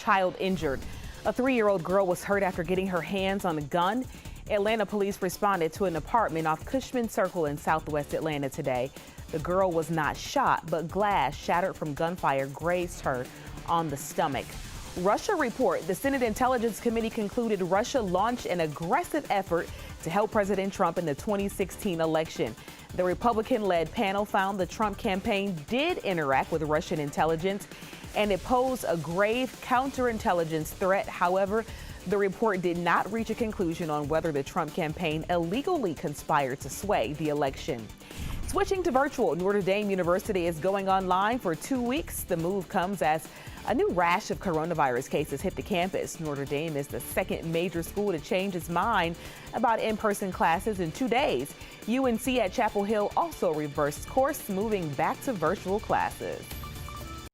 child injured. A 3-year-old girl was hurt after getting her hands on a gun. Atlanta police responded to an apartment off Cushman Circle in southwest Atlanta today. The girl was not shot, but glass shattered from gunfire grazed her on the stomach. Russia report. The Senate Intelligence Committee concluded Russia launched an aggressive effort to help President Trump in the 2016 election. The Republican-led panel found the Trump campaign did interact with Russian intelligence and it posed a grave counterintelligence threat. However, the report did not reach a conclusion on whether the Trump campaign illegally conspired to sway the election. Switching to virtual, Notre Dame University is going online for 2 weeks. The move comes as a new rash of coronavirus cases hit the campus. Notre Dame is the second major school to change its mind about in-person classes in 2 days. UNC at Chapel Hill also reversed course, moving back to virtual classes.